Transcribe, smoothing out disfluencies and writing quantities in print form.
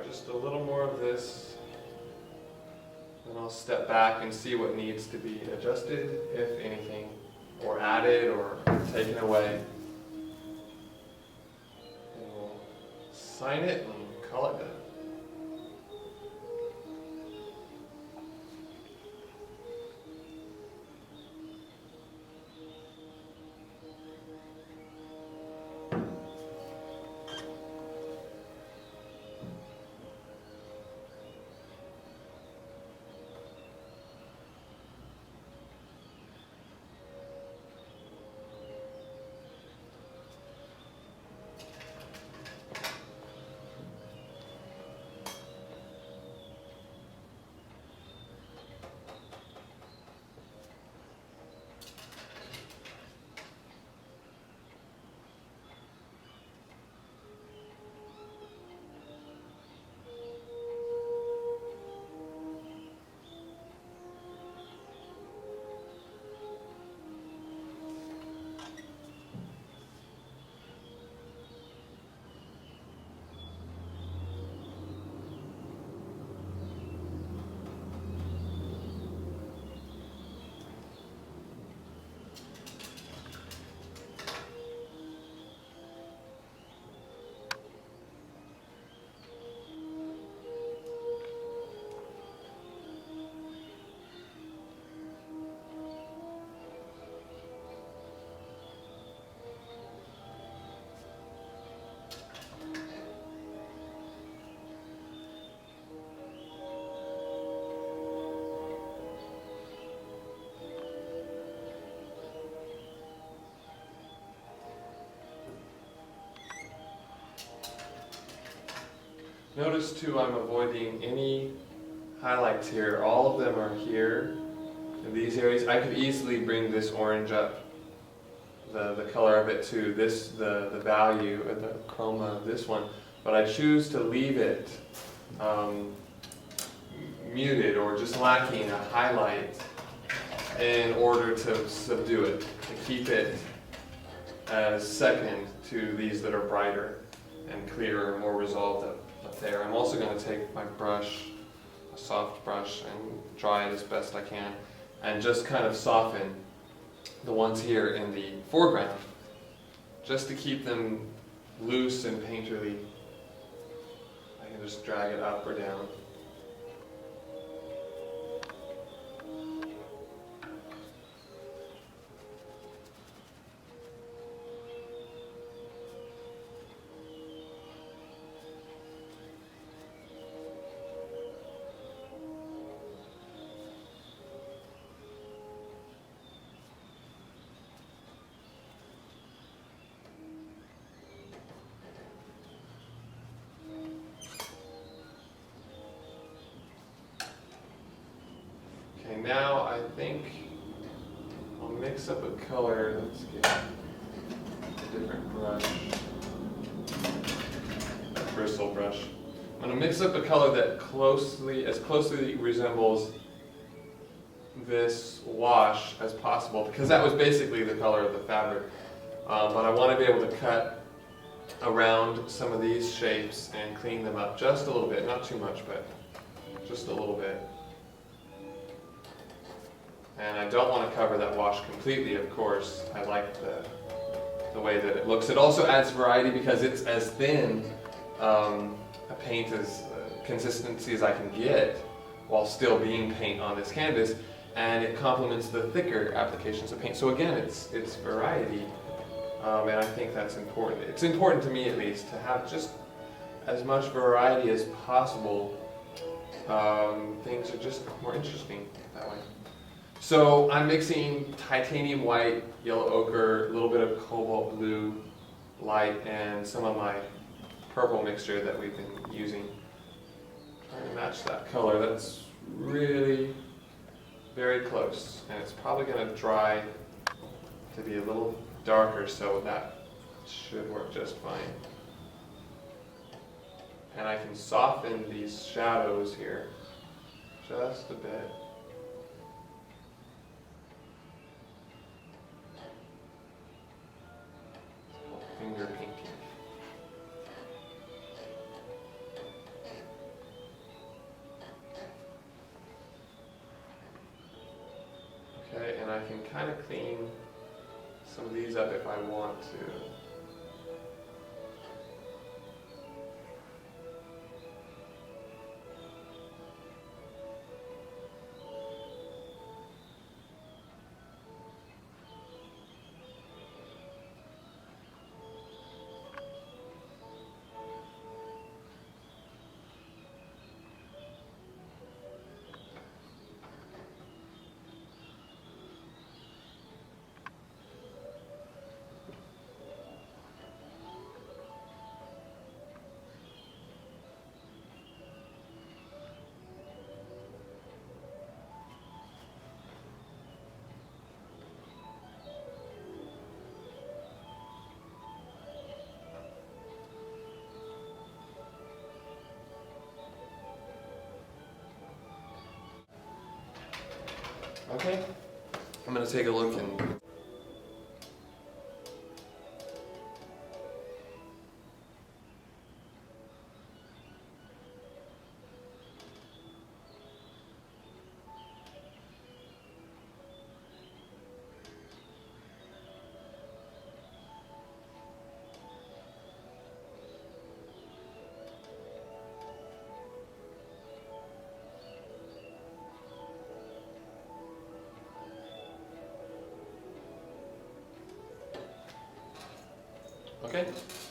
just a little more of this. Then I'll step back and see what needs to be adjusted, if anything, or added or taken away. And we'll sign it and call it done. Notice too, I'm avoiding any highlights here. All of them are here in these areas. I could easily bring this orange up, the color of it to this, the value or the chroma of this one, but I choose to leave it muted or just lacking a highlight in order to subdue it, to keep it as second to these that are brighter and clearer, more resolved up there. I'm also going to take my brush, a soft brush, and dry it as best I can, and just kind of soften the ones here in the foreground, just to keep them loose and painterly. I can just drag it up or down. Now I think I'll mix up a color. Let's get a different brush, a bristle brush. I'm going to mix up a color that as closely resembles this wash as possible, because that was basically the color of the fabric. But I want to be able to cut around some of these shapes and clean them up just a little bit, not too much, but just a little bit. And I don't want to cover that wash completely, of course. I like the way that it looks. It also adds variety because it's as thin a paint as consistency as I can get while still being paint on this canvas, and it complements the thicker applications of paint. So again, it's variety, and I think that's important. It's important to me, at least, to have just as much variety as possible. Things are just more interesting that way. So I'm mixing titanium white, yellow ochre, a little bit of cobalt blue light, and some of my purple mixture that we've been using. Trying to match that color. That's really very close, and it's probably going to dry to be a little darker, so that should work just fine. And I can soften these shadows here just a bit. Finger painting. kind of clean some of these up if I want to. Okay, I'm gonna take a look and okay.